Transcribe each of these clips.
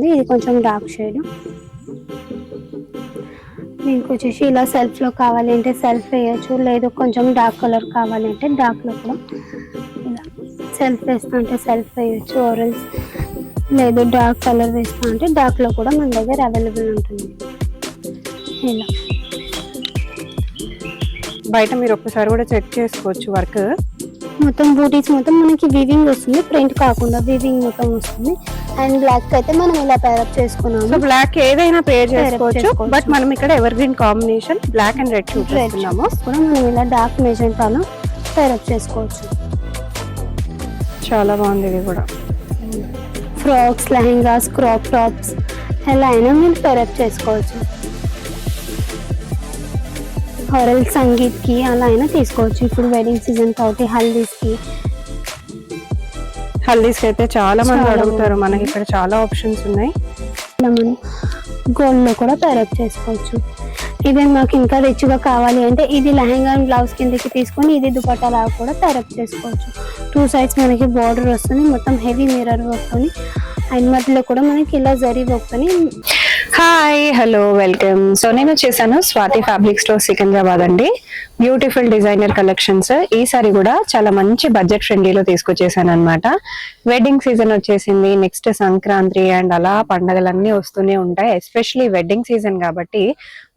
వస్తుంది. ఇది కొంచెం డార్క్ షేడ్. దీనికి వచ్చేసి ఇలా సెల్ఫ్లో కావాలి అంటే సెల్ఫ్ వేయచ్చు, లేదు కొంచెం డార్క్ కలర్ కావాలి అంటే డార్క్లో కూడా ఇలా సెల్ఫ్ వేస్తా అంటే సెల్ఫ్ వేయచ్చు, ఆరెల్స్ లేదు డార్క్ కలర్ వేస్తా అంటే డార్క్లో కూడా మన దగ్గర అవైలబుల్ ఉంటుంది. ఇలా బయట మీరు ఒక్కసారి కూడా చెక్ చేసుకోవచ్చు. వర్క్ మొత్తం బూటీస్ మొత్తం మనకి వీవింగ్ వస్తుంది, ప్రింట్ కాకుండా వీవింగ్ మొత్తం వస్తుంది. అండ్ బ్లాక్ అయితే మనం ఇలా పేరప్ చేసుకున్నాము. సో బ్లాక్ ఏదైనా పేర్ చేసుకోవచ్చు, బట్ మనం ఇక్కడ evergreen combination black and red చూపిస్తున్నాము. కూడా మనం ఇలా డార్క్ మెజెంటాలో పేరప్ చేసుకోవచ్చు. చాలా బాగుంది. ఇది కూడా ఫ్రాక్స్, లెహెంగాస్, క్రాప్ టాప్స్ ఎలా అయినా మీరు పేరప్ చేసుకోవచ్చు. హోరల్ సంగీత్కి అలా అయినా తీసుకోవచ్చు. ఇప్పుడు వెడ్డింగ్ సీజన్ కాబట్టి హల్దీస్కి అయితే చాలా మంది అడుగుతారు. మనకి ఇక్కడ చాలా ఆప్షన్స్ ఉన్నాయి. మనం గోల్డ్లో కూడా పేరప్ చేసుకోవచ్చు. ఇదే మాకు ఇంకా రిచ్గా కావాలి అంటే ఇది లెహంగా అండ్ బ్లౌజ్ కిందకి తీసుకొని ఇది దుపట్టా లాగా కూడా పేరప్ చేసుకోవచ్చు. 2 సైడ్స్ మనకి బార్డర్ వస్తుంది, మొత్తం హెవీ మిర్రర్ వర్క్తోని. అండ్ మధ్యలో కూడా మనకి ఇలా జరీ వర్క్తోని. Hi, hello, welcome. సో నేను వచ్చేసాను స్వాతి ఫ్యాబ్రిక్ స్టోర్ సికింద్రాబాద్ అండి. బ్యూటిఫుల్ డిజైనర్ కలెక్షన్స్ ఈసారి కూడా చాలా మంచి బడ్జెట్ ఫ్రెండ్లీలో తీసుకొచ్చేసాను అనమాట. వెడ్డింగ్ సీజన్ వచ్చేసింది, నెక్స్ట్ సంక్రాంతి అండ్ అలా పండగలన్నీ వస్తూనే ఉంటాయి. ఎస్పెషలీ వెడ్డింగ్ సీజన్ కాబట్టి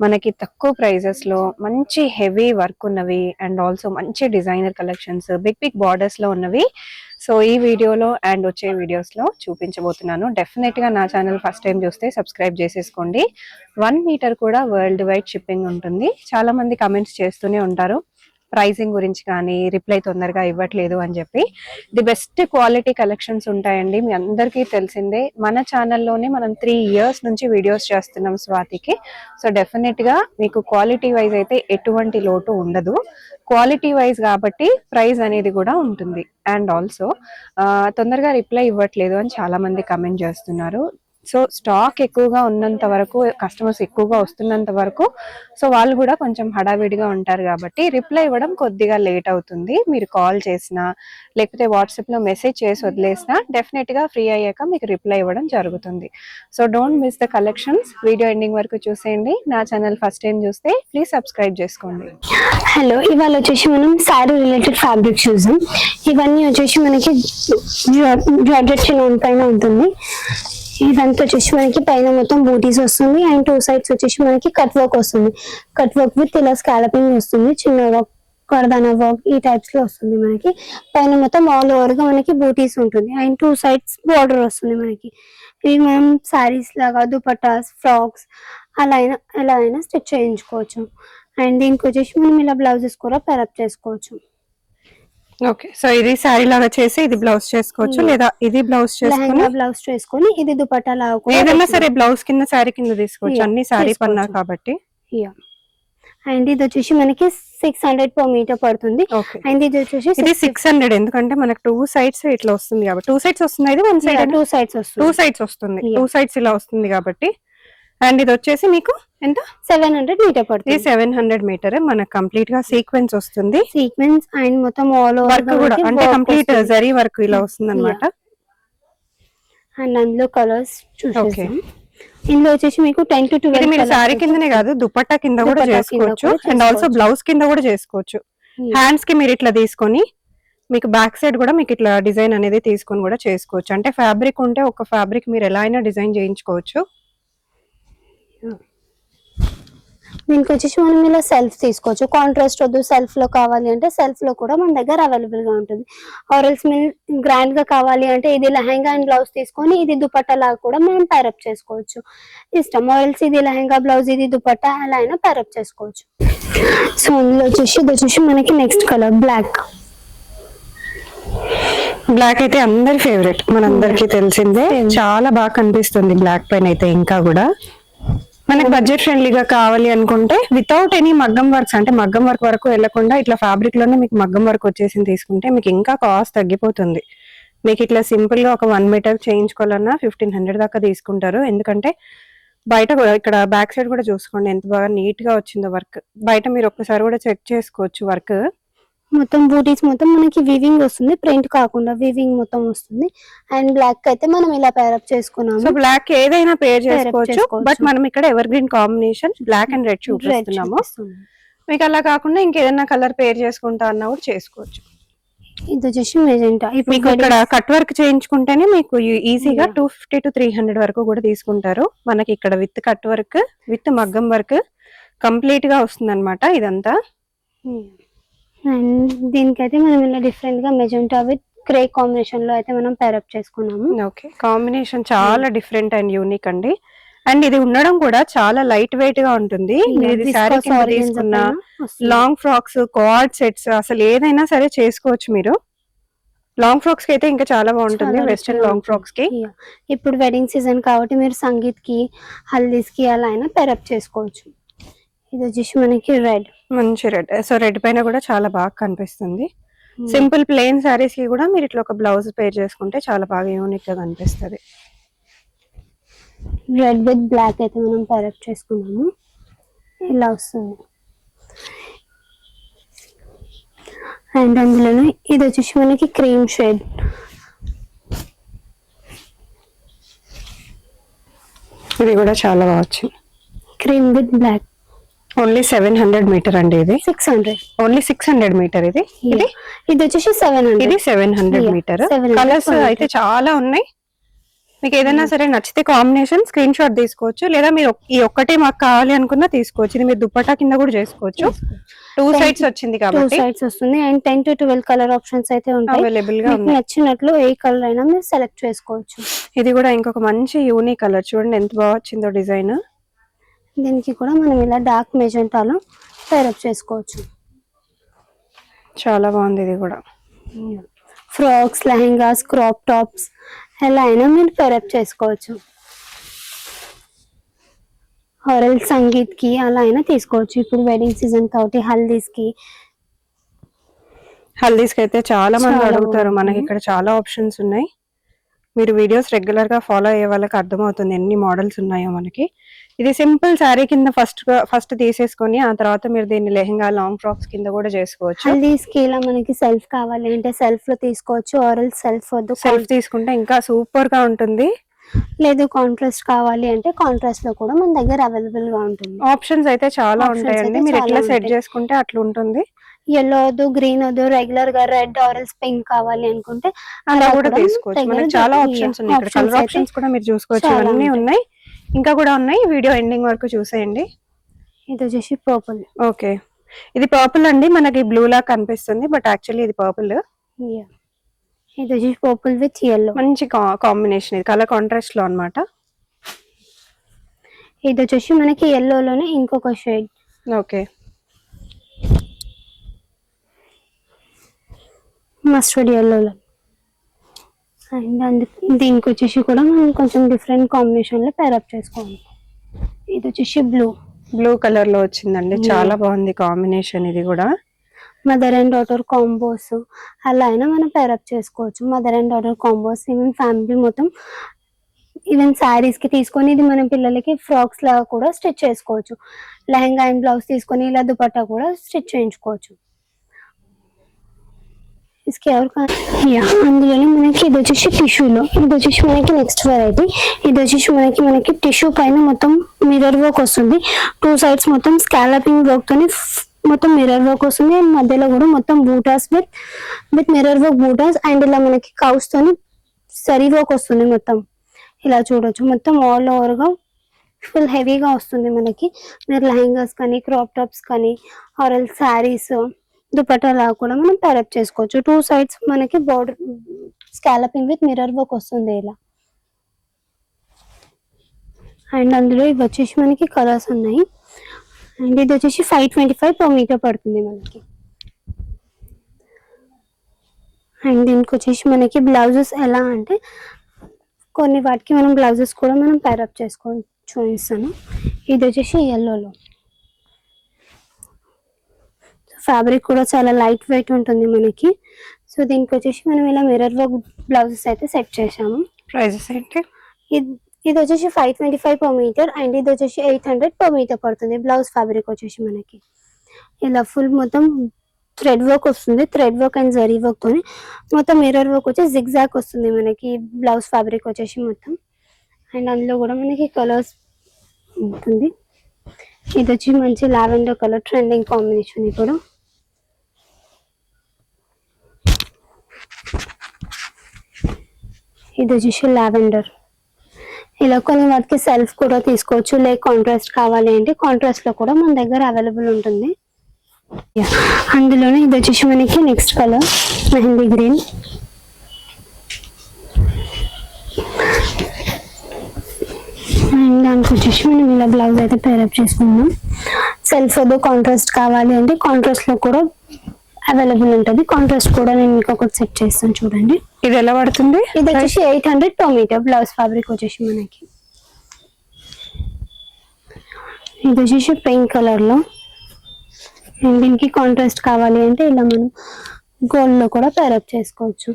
మనకి తక్కువ ప్రైజెస్ లో మంచి హెవీ వర్క్ ఉన్నవి అండ్ ఆల్సో మంచి designer collections big big borders లో ఉన్నవి సో ఈ వీడియోలో అండ్ వచ్చే వీడియోస్ లో చూపించబోతున్నాను. డెఫినెట్ గా నా ఛానల్ ఫస్ట్ టైం చూస్తే సబ్స్క్రైబ్ చేసేసుకోండి. 1 మీటర్ కూడా వరల్డ్ వైడ్ షిప్పింగ్ ఉంటుంది. చాలా మంది కమెంట్స్ చేస్తూనే ఉంటారు ప్రైసింగ్ గురించి కానీ, రిప్లై తొందరగా ఇవ్వట్లేదు అని చెప్పి. ది బెస్ట్ క్వాలిటీ కలెక్షన్స్ ఉంటాయండి. మీ అందరికీ తెలిసిందే, మన ఛానల్లోనే మనం 3 ఇయర్స్ నుంచి వీడియోస్ చేస్తున్నాం స్వాతికి. సో డెఫినెట్ గా మీకు క్వాలిటీ వైజ్ అయితే ఎటువంటి లోటు ఉండదు. క్వాలిటీ వైజ్ కాబట్టి ప్రైస్ అనేది కూడా ఉంటుంది. అండ్ ఆల్సో తొందరగా రిప్లై ఇవ్వట్లేదు అని చాలా మంది కమెంట్ చేస్తున్నారు. సో స్టాక్ ఎక్కువగా ఉన్నంత వరకు, కస్టమర్స్ ఎక్కువగా వస్తున్నంత వరకు సో వాళ్ళు కూడా కొంచెం హడావిడిగా ఉంటారు కాబట్టి రిప్లై ఇవ్వడం కొద్దిగా లేట్ అవుతుంది. మీరు కాల్ చేసినా లేకపోతే వాట్సాప్లో మెసేజ్ చేసి వదిలేసినా డెఫినెట్గా ఫ్రీ అయ్యాక మీకు రిప్లై ఇవ్వడం జరుగుతుంది. So don't miss the collections. Video ending వరకు చూసేయండి. నా ఛానల్ ఫస్ట్ టైం చూస్తే ప్లీజ్ సబ్స్క్రైబ్ చేసుకోండి. హలో, ఇవాళ వచ్చేసి మనం శారీ రిలేటెడ్ ఫ్యాబ్రిక్ చూసాం. ఇవన్నీ వచ్చేసి మనకి జార్జెట్ చిన్న పైన ఉంటుంది. ఇదంతా వచ్చేసి మనకి పైన మొత్తం బూటీస్ వస్తుంది అండ్ 2 సైడ్స్ వచ్చేసి మనకి కట్ వర్క్ వస్తుంది. కట్ వర్క్ విత్ ఇలా స్కాలపింగ్ వస్తుంది, చిన్న వర్క్, కర్దానా వర్క్ ఈ టైప్స్ లో వస్తుంది. మనకి పైన మొత్తం ఆల్ ఓవర్ గా మనకి బూటీస్ ఉంటుంది అండ్ 2 సైడ్స్ బార్డర్ వస్తుంది. మనకి ఇవి మనం శారీస్ లాగా, దుపట్టాస్, ఫ్రాక్స్ ఎలా అయినా స్టిచ్ చేయించుకోవచ్చు. అండ్ దీనికి వచ్చేసి మనం ఇలా బ్లౌజెస్ కూడా పేరప్ చేసుకోవచ్చు. ఓకే, సో ఇది సారీ లాగా చేసి ఇది బ్లౌజ్ చేసుకోవచ్చు, లేదా ఇది బ్లౌజ్ చేసుకొని ఇది దుపట్టా లాగా ఏదైనా సరే బ్లౌజ్ కింద సారీ కింద తీసుకోవచ్చు. అన్ని సారీ పన్నా కాబట్టి. అండ్ ఇది వచ్చేసి మనకి 600 per మీటర్ పడుతుంది. అండ్ ఇది వచ్చేసి ఇది 600 ఎందుకంటే మనకు 2 సైడ్స్ ఇట్లా వస్తుంది కాబట్టి. 2 సైడ్స్ వస్తుంది, ఇది 1 సైడ్ 2 సైడ్స్ వస్తుంది. 2 సైడ్స్ వస్తుంది, 2 సైడ్స్ ఇలా వస్తుంది కాబట్టి. అండ్ ఇది వచ్చేసి మీకు ఎంత 700 మీటర్ పడుతుంది. 700 మీటర్ మనకు కంప్లీట్ గా సీక్వెన్స్ వస్తుంది. సీక్వెన్స్ అండ్ మొత్తం ఆల్ ఓవర్ వర్క్ కూడా అంటే కంప్లీట్ జరీ వర్క్ ఇలా వస్తుంది అన్నమాట. అండ్ అందులో కలర్స్ చూసేసాం. ఇందులో వచ్చేసి మీకు 10 to 12 ఇది మీరు సారీ కిందనే కాదు దుపట్టా కింద కూడా చేసుకోవచ్చు అండ్ ఆల్సో బ్లౌజ్ కింద కూడా చేసుకోవచ్చు. హ్యాండ్స్ కి మీరు ఇట్లా తీసుకొని మీకు బ్యాక్ సైడ్ కూడా మీకు ఇట్లా డిజైన్ అనేది తీసుకొని కూడా చేసుకోవచ్చు. అంటే ఫ్యాబ్రిక్ ఉంటే ఒక ఫ్యాబ్రిక్ మీరు ఎలా అయినా డిజైన్ చేయించుకోవచ్చు. దీనికి వచ్చేసి మనం ఇలా సెల్ఫ్ తీసుకోవచ్చు. కాంట్రాస్ట్ వద్దు, సెల్ఫ్ లో కావాలి అంటే సెల్ఫ్ లో కూడా మన దగ్గర అవైలబుల్ గా ఉంటుంది. ఆర్ఎల్స్ మీరు గ్రాండ్ గా కావాలి అంటే ఇది లెహంగా అండ్ బ్లౌజ్ తీసుకొని ఇది దుపట్టా లాగా కూడా మనం పేరప్ చేసుకోవచ్చు. ఇష్టం. ఆర్ఎల్స్ ఇది లెహంగా బ్లౌజ్ ఇది దుపట్టా అలా అయినా పేరప్ చేసుకోవచ్చు. సో ఇందులో వచ్చేసి ఇది వచ్చేసి మనకి నెక్స్ట్ కలర్ బ్లాక్. బ్లాక్ అయితే అందరి ఫేవరెట్, మనందరికి తెలిసిందే. చాలా బాగా కనిపిస్తుంది బ్లాక్ పైన అయితే. ఇంకా కూడా మనకి బడ్జెట్ ఫ్రెండ్లీగా కావాలి అనుకుంటే వితౌట్ ఎనీ మగ్గం వర్క్స్, అంటే మగ్గం వర్క్ వరకు వెళ్లకుండా ఇట్లా ఫ్యాబ్రిక్ లోనే మీకు మగ్గం వర్క్ వచ్చేసి తీసుకుంటే మీకు ఇంకా కాస్ట్ తగ్గిపోతుంది. మీకు ఇట్లా సింపుల్ గా ఒక 1 మీటర్ చేయించుకోవాలన్నా 1500 దాకా తీసుకుంటారు. ఎందుకంటే బయట ఇక్కడ బ్యాక్ సైడ్ కూడా చూసుకోండి ఎంత బాగా నీట్ గా వచ్చిందో వర్క్. బయట మీరు ఒక్కసారి కూడా చెక్ చేసుకోవచ్చు వర్క్. మొత్తం బూటీస్ మొత్తం మనకి వీవింగ్ వస్తుంది, ప్రింట్ కాకుండా వీవింగ్ మొత్తం వస్తుంది. అండ్ బ్లాక్ అయితే మనం ఇలా పేరప్ చేసుకున్నాము. సో బ్లాక్ ఏదైనా పేర్ చేసుకోవచ్చు, చేసుకోవచ్చు. బట్ మనం ఇక్కడ evergreen combination black and red చూపిస్తున్నాము. మీకు అలా కాకుండా ఇంకేదైనా కలర్ పేర్ చేసుకుంటా అన్నా కూడా చేసుకోవచ్చు. ఇది వచ్చేసి మెజెంటా. మీకు ఇక్కడ కట్ వర్క్ చేయించుకుంటేనే మీకు ఈజీగా 250 to 300 వరకు కూడా తీసుకుంటారు. మనకి ఇక్కడ విత్ కట్ వర్క్ విత్ మగ్గం వర్క్ కంప్లీట్ గా వస్తుంది అనమాట ఇదంతా. అండ్ దీనికైతే మనం ఇలా డిఫరెంట్ గా మెజెంటా విత్ గ్రే కాంబినేషన్ లో అయితే మనం పేరప్ చేసుకున్నాము. ఓకే, కాంబినేషన్ చాలా డిఫరెంట్ అండ్ యూనిక్ అండి. అండ్ ఇది ఉండడం కూడా చాలా లైట్ వెయిట్ గా ఉంటుంది. మీరు ఇది శారీ కింద తీసుకున్న లాంగ్ ఫ్రాక్స్, కార్డ్ సెట్స్ అసలు ఏదైనా సరే చేసుకోవచ్చు మీరు. లాంగ్ ఫ్రాక్స్ కి అయితే ఇంకా చాలా బాగుంటుంది, వెస్టర్న్ లాంగ్ ఫ్రాక్స్ కి. ఇప్పుడు వెడ్డింగ్ సీజన్ కాబట్టి మీరు సంగీత్ కి, హల్దీస్ కి అలా అయినా పేరప్ చేసుకోవచ్చు. ఇది వచ్చేసి మనకి రెడ్, మంచి రెడ్. సో రెడ్ పైన కూడా చాలా బాగా కనిపిస్తుంది. సింపుల్ ప్లెయిన్ సారీస్ కి కూడా మీరు ఇట్లా ఒక బ్లౌజ్ పేర్ చేసుకుంటే చాలా బాగా యూనిక్ గా కనిపిస్తుంది. రెడ్ విత్ బ్లాక్ అయితే మనం పేరప్ చేసుకున్నాము, ఇలా వస్తుంది. అండ్ అందులోనే ఇది వచ్చేసి మనకి క్రీమ్ షేడ్. ఇది కూడా చాలా బాగా వచ్చింది, cream with black. Only 700 metre అండి ఇది. 600, ఓన్లీ 600 మీటర్ ఇది. ఇది వచ్చేసి 700. ఇది 700 మీటర్. కలర్స్ అయితే చాలా ఉన్నాయి. మీకు ఏదైనా సరే నచ్చితే కాంబినేషన్ స్క్రీన్ షాట్ తీసుకోవచ్చు, లేదా మీరు ఈ ఒక్కటే మాకు కావాలి అనుకున్నా తీసుకోవచ్చు. ఇది మీరు దుప్పటా కింద కూడా చేసుకోవచ్చు. 2 సైడ్స్ వచ్చింది కాబట్టి 2 సైడ్స్ వస్తుంది. అండ్ 10 to 12 కలర్ ఆప్షన్స్ అయితే ఉంటాయి, అవైలబుల్ గా ఉన్నాయి. నచ్చినట్లు ఏ కలర్ అయినా మీరు సెలెక్ట్ చేసుకోవచ్చు. ఇది కూడా ఇంకొక మంచి యూనిక్ కలర్, చూడండి ఎంత బాగా వచ్చిందో డిజైన్. దీనికి కూడా మనం ఇలా డార్క్ మెజెంటాలో పేరప్ చేసుకోవచ్చు. చాలా బాగుంది ఇది కూడా. ఫ్రాక్స్, లెహెంగాస్, క్రాప్ టాప్స్ ఎలా అయినా మీరు పేరప్ చేసుకోవచ్చు. హారల్ సంగీత్ కి అలా అయినా తీసుకోవచ్చు. ఇప్పుడు వెడ్డింగ్ సీజన్ కాబట్టి హల్దీస్ కి అయితే చాలా మంది అడుగుతారు. మనకి ఇక్కడ చాలా ఆప్షన్స్ ఉన్నాయి. మీరు వీడియోస్ రెగ్యులర్ గా ఫాలో అయ్యే వాళ్ళకి అర్థమవుతుంది ఎన్ని మోడల్స్ ఉన్నాయో మనకి. ఇది సింపుల్ శారీ కింద ఫస్ట్ తీసేసుకొని ఆ తర్వాత మీరు దీన్ని లెహంగా, లాంగ్ ఫ్రాక్స్ కింద కూడా చేసుకోవచ్చు. హల్దీస్ కి ఇలా మనకి సెల్ఫ్ కావాలి అంటే సెల్ఫ్ లో తీసుకోవచ్చు, ఆరల్ సెల్ఫ్ వద్దు సెల్ఫ్ తీసుకుంటే ఇంకా సూపర్ గా ఉంటుంది. లేదు కాంట్రాస్ట్ కావాలి అంటే కాంట్రాస్ట్ లో కూడా మన దగ్గర అవైలబుల్ గా ఉంటుంది. ఆప్షన్స్ అయితే చాలా ఉంటాయండి, మీరు ఎట్లా సెట్ చేసుకుంటే అట్లా ఉంటుంది. ఎల్లో వద్దు, గ్రీన్ వద్దు, రెగ్యులర్ గా రెడ్, ఆరెంజ్, పింక్ కావాలి అనుకుంటే అలా కూడా తీసుకోవచ్చు. మనకి చాలా ఆప్షన్స్ ఉన్నాయి. ఇక్కడ కలర్ ఆప్షన్స్ కూడా మీరు చూసుకోవచ్చు, అన్నీ ఉన్నాయి. ఇంకా కూడా ఉన్నాయి, వీడియో ఎండింగ్ వరకు చూసేయండి. ఇది వచ్చేసి పర్పుల్. ఓకే, ఇది పర్పుల్ అండి. మనకి బ్లూ లా కనిపిస్తుంది, బట్ యాక్చువల్లీ ఇది పర్పుల్. ఇది వచ్చేసి పర్పుల్ విత్ yellow. మంచి కాంబినేషన్, ఇది కలర్ కాంట్రాస్ట్ లో అన్నమాట. ఇది వచ్చేసి మనకి yellow లోనే ఇంకొక షేడ్. ఓకే, మస్టర్డ్ yellow లో. అండ్ దీనికి వచ్చేసి కూడా మనం కొంచెం డిఫరెంట్ కాంబినేషన్ లో పేరప్ చేసుకోవాలి. ఇది వచ్చేసి బ్లూ కలర్ లో వచ్చిందండి, చాలా బాగుంది కాంబినేషన్. ఇది కూడా మదర్ అండ్ డాటర్ కాంబోస్ అలా అయినా మనం పేరప్ చేసుకోవచ్చు. Mother and daughter combos, even family మొత్తం, ఈవెన్ శారీస్ కి తీసుకొని ఇది మన పిల్లలకి ఫ్రాక్స్ లాగా కూడా స్టిచ్ చేసుకోవచ్చు. లెహంగా అండ్ బ్లౌజ్ తీసుకొని ఇలా దుపట్టా కూడా స్టిచ్ చేయించుకోవచ్చు. అందులోనే మనకి ఇది వచ్చేసి టిష్యూలో, ఇది వచ్చేసి మనకి నెక్స్ట్ వెరైటీ. ఇది వచ్చేసి మనకి టిష్యూ పైన మొత్తం మిర్రర్ వర్క్ వస్తుంది. 2 సైడ్స్ మొత్తం స్కాలపింగ్ వర్క్ తోని మొత్తం మిర్రర్ వర్క్ వస్తుంది. అండ్ మధ్యలో కూడా మొత్తం buttas with mirror work buttas. And ఇలా మనకి కౌస్ తోని సరీ వర్క్ వస్తుంది. మొత్తం ఇలా చూడొచ్చు, మొత్తం ఆల్ ఓవర్ గా ఫుల్ హెవీగా వస్తుంది మనకి. మీరు లెహంగాస్ కానీ, క్రాప్ టాప్స్ కానీ, ఆరల్ శారీస్, దుపట్టాలా కూడా మనం పేరప్ చేసుకోవచ్చు. 2 సైడ్స్ మనకి border scalloping with mirror work వస్తుంది ఇలా. అండ్ అందులో ఇవి వచ్చేసి మనకి కలర్స్ ఉన్నాయి. అండ్ ఇది వచ్చేసి 525 per మీటర్ పడుతుంది మనకి. అండ్ దీనికి వచ్చేసి మనకి బ్లౌజెస్ ఎలా అంటే కొన్ని వాటికి మనం బ్లౌజెస్ కూడా మనం పేరప్ చేసుకొని చూపిస్తాను. ఇది వచ్చేసి yellowలో. ఫ్యాబ్రిక్ కూడా చాలా లైట్ వెయిట్ ఉంటుంది మనకి. సో దీనికి వచ్చేసి మనం ఇలా మిర్రర్ వర్క్ బ్లౌజెస్ అయితే సెట్ చేసాము. ప్రైజెస్ ఏంటి? ఇది వచ్చేసి 525 per మీటర్. అండ్ ఇది వచ్చేసి 800 per మీటర్ పడుతుంది. బ్లౌజ్ ఫ్యాబ్రిక్ వచ్చేసి మనకి ఇలా ఫుల్ మొత్తం థ్రెడ్ వర్క్ వస్తుంది, thread work and zari work తోని మొత్తం మిర్రర్ వర్క్ వచ్చి జిగ్జాగ్ వస్తుంది మనకి బ్లౌజ్ ఫ్యాబ్రిక్ వచ్చేసి మొత్తం. అండ్ అందులో కూడా మనకి కలర్స్ ఉంటుంది. ఇది వచ్చి మంచి లావెండర్ కలర్ ట్రెండింగ్ కాంబినేషన్. ఇప్పుడు ఇది వచ్చేసి లావెండర్. ఇలా కొన్ని వాటికి సెల్ఫ్ కూడా తీసుకోవచ్చు, లేక కాంట్రాస్ట్ కావాలి అంటే కాంట్రాస్ట్ లో కూడా మన దగ్గర అవైలబుల్ ఉంటుంది. అందులోనే ఇది వచ్చేసి మనకి next colour mehndi green. And దానికి వచ్చేసి మనం ఇలా బ్లౌజ్ అయితే పేరప్ చేసుకుందాం. సెల్ఫ్ ఏదో కాంట్రాస్ట్ కావాలి అంటే కాంట్రాస్ట్ లో కూడా అవైలబుల్ ఉంటుంది. కాంట్రాస్ట్ కూడా నేను మీకు ఒకటి సెట్ చేస్తాను చూడండి. ఇది ఎలా పడుతుంది? ఇది వచ్చేసి 800 per meter బ్లౌజ్ ఫ్యాబ్రిక్ వచ్చేసి మనకి. ఇది వచ్చేసి పింక్ కలర్ లో. అండ్ దీనికి కాంట్రాస్ట్ కావాలి అంటే ఇలా మనం గోల్డ్ లో కూడా పేరప్ చేసుకోవచ్చు.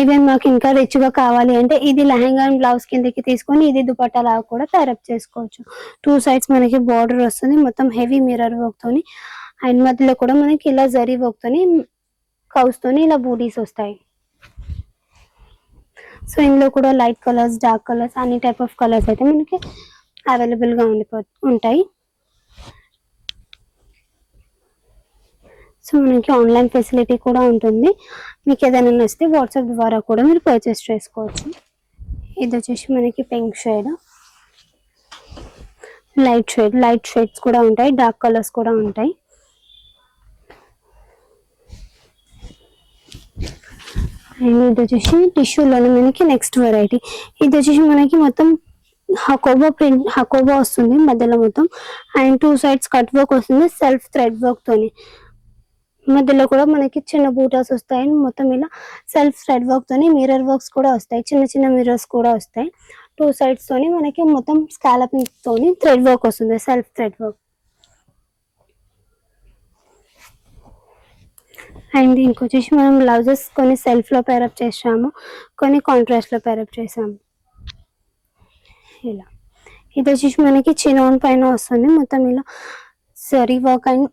ఈవెన్ మాకు ఇంకా రిచ్ గా కావాలి అంటే ఇది లెహంగా అండ్ బ్లౌజ్ కిందకి తీసుకొని ఇది దుపట్టా లాగా కూడా పేరప్ చేసుకోవచ్చు. 2 sides మనకి బార్డర్ వస్తుంది మొత్తం హెవీ మిర్రర్ వర్క్ తోని. అండ్ మధ్యలో కూడా మనకి ఇలా జరీ వర్క్ తోని కౌస్ తోని ఇలా బూటీస్ వస్తాయి. సో ఇందులో కూడా లైట్ కలర్స్, డార్క్ కలర్స్ అన్ని టైప్ ఆఫ్ కలర్స్ అయితే మనకి అవైలబుల్ గా ఉంటాయి. సో మనకి ఆన్లైన్ ఫెసిలిటీ కూడా ఉంటుంది. మీకు ఏదైనా నచ్చితే వాట్సాప్ ద్వారా కూడా మీరు పర్చేస్ చేసుకోవచ్చు. ఇది వచ్చేసి మనకి పింక్ షేడ్, లైట్ షేడ్స్ కూడా ఉంటాయి, డార్క్ కలర్స్ కూడా ఉంటాయి. అండ్ ఇది వచ్చేసి టిష్యూలోనే మనకి నెక్స్ట్ వెరైటీ. ఇది వచ్చేసి మనకి మొత్తం హకోబా వస్తుంది మధ్యలో మొత్తం. అండ్ 2 sides కట్ వర్క్ వస్తుంది సెల్ఫ్ థ్రెడ్ వర్క్ తోని. మధ్యలో కూడా మనకి చిన్న బూటాస్ వస్తాయి. మొత్తం ఇలా సెల్ఫ్ థ్రెడ్ వర్క్ తోని మిర్రర్ వర్క్స్ కూడా వస్తాయి, చిన్న చిన్న మిర్రర్స్ కూడా వస్తాయి. 2 sides తోని మనకి మొత్తం స్కాలపింగ్ తోని థ్రెడ్ వర్క్ వస్తుంది, సెల్ఫ్ థ్రెడ్ వర్క్. అండ్ దీనికి వచ్చేసి మనం బ్లౌజెస్ కొన్ని సెల్ఫ్ లో పేరప్ చేసాము, కొన్ని కాంట్రాస్ట్ లో పేరప్ చేసాము. ఇలా ఇది వచ్చేసి మనకి చినాన్ పైన వస్తుంది మొత్తం ఇలా జరీ వర్క్ అండ్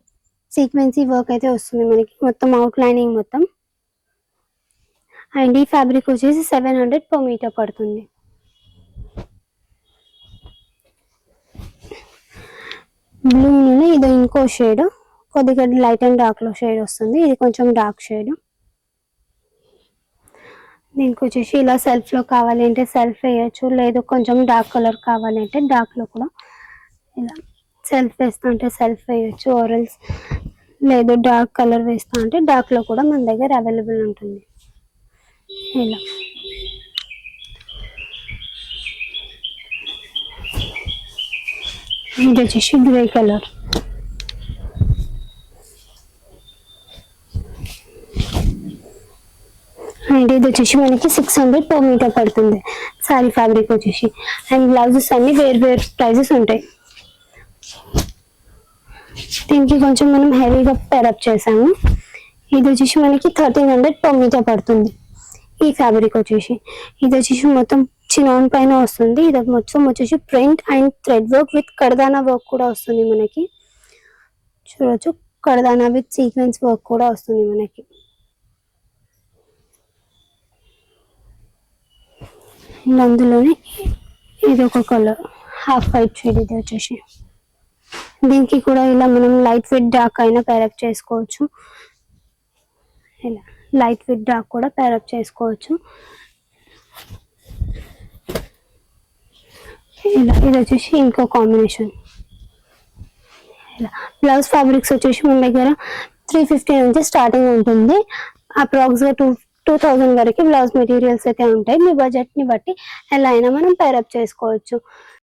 సీక్వెన్సీ వర్క్ అయితే వస్తుంది మనకి మొత్తం అవుట్ లైనింగ్ మొత్తం. అండ్ ఈ ఫ్యాబ్రిక్ వచ్చేసి 700 per meter పడుతుంది. బ్లూలోనే ఇది ఇంకో షేడ్, కొద్దిగా లైట్ అండ్ డార్క్ లో షేడ్ వస్తుంది. ఇది కొంచెం డార్క్ షేడ్. దీనికి వచ్చేసి ఇలా సెల్ఫ్ లో కావాలి అంటే సెల్ఫ్ వేయచ్చు, లేదు కొంచెం డార్క్ కలర్ కావాలి అంటే డార్క్ లో కూడా ఇలా సెల్ఫ్ వేస్తా అంటే సెల్ఫ్ వేయచ్చు, ఆరల్స్ లేదు డార్క్ కలర్ వేస్తా అంటే డార్క్ లో కూడా మన దగ్గర అవైలబుల్ ఉంటుంది. ఇలా ఇది వచ్చేసి గ్రే కలర్. అండ్ ఇది వచ్చేసి మనకి 600 per meter పడుతుంది సారీ ఫ్యాబ్రిక్ వచ్చేసి. అండ్ బ్లౌజెస్ అన్ని వేరు ప్రైజెస్ ఉంటాయి. దీనికి కొంచెం మనం హెవీగా పేరప్ చేసాము. ఇది వచ్చేసి మనకి 1300 per meter పడుతుంది ఈ ఫ్యాబ్రిక్ వచ్చేసి. ఇది వచ్చేసి మొత్తం చినాన్ పైన వస్తుంది. ఇది మొత్తం వచ్చేసి print and thread work with కడదానా వర్క్ కూడా వస్తుంది మనకి. చూడొచ్చు కడదానా విత్ సీక్వెన్స్ వర్క్ కూడా వస్తుంది మనకి. అందులోనే ఇది ఒక కలర్ హాఫ్ వైట్ షేడ్. ఇది వచ్చేసి దీనికి కూడా ఇలా మనం లైట్ వెయిట్ డార్క్ అయినా పేరప్ చేసుకోవచ్చు. ఇలా లైట్ వెయిట్ డార్క్ కూడా పేరప్ చేసుకోవచ్చు. ఇలా ఇది వచ్చేసి ఇంకో కాంబినేషన్. ఇలా బ్లౌజ్ ఫ్యాబ్రిక్స్ వచ్చేసి మన దగ్గర 350 నుంచి స్టార్టింగ్ ఉంటుంది. అప్రాక్సిమేట్ 2000 వరకు బ్లౌజ్ మెటీరియల్స్ అయితే ఉంటాయి. మీ బడ్జెట్ ని బట్టి ఎలా అయినా మనం పేరప్ చేసుకోవచ్చు.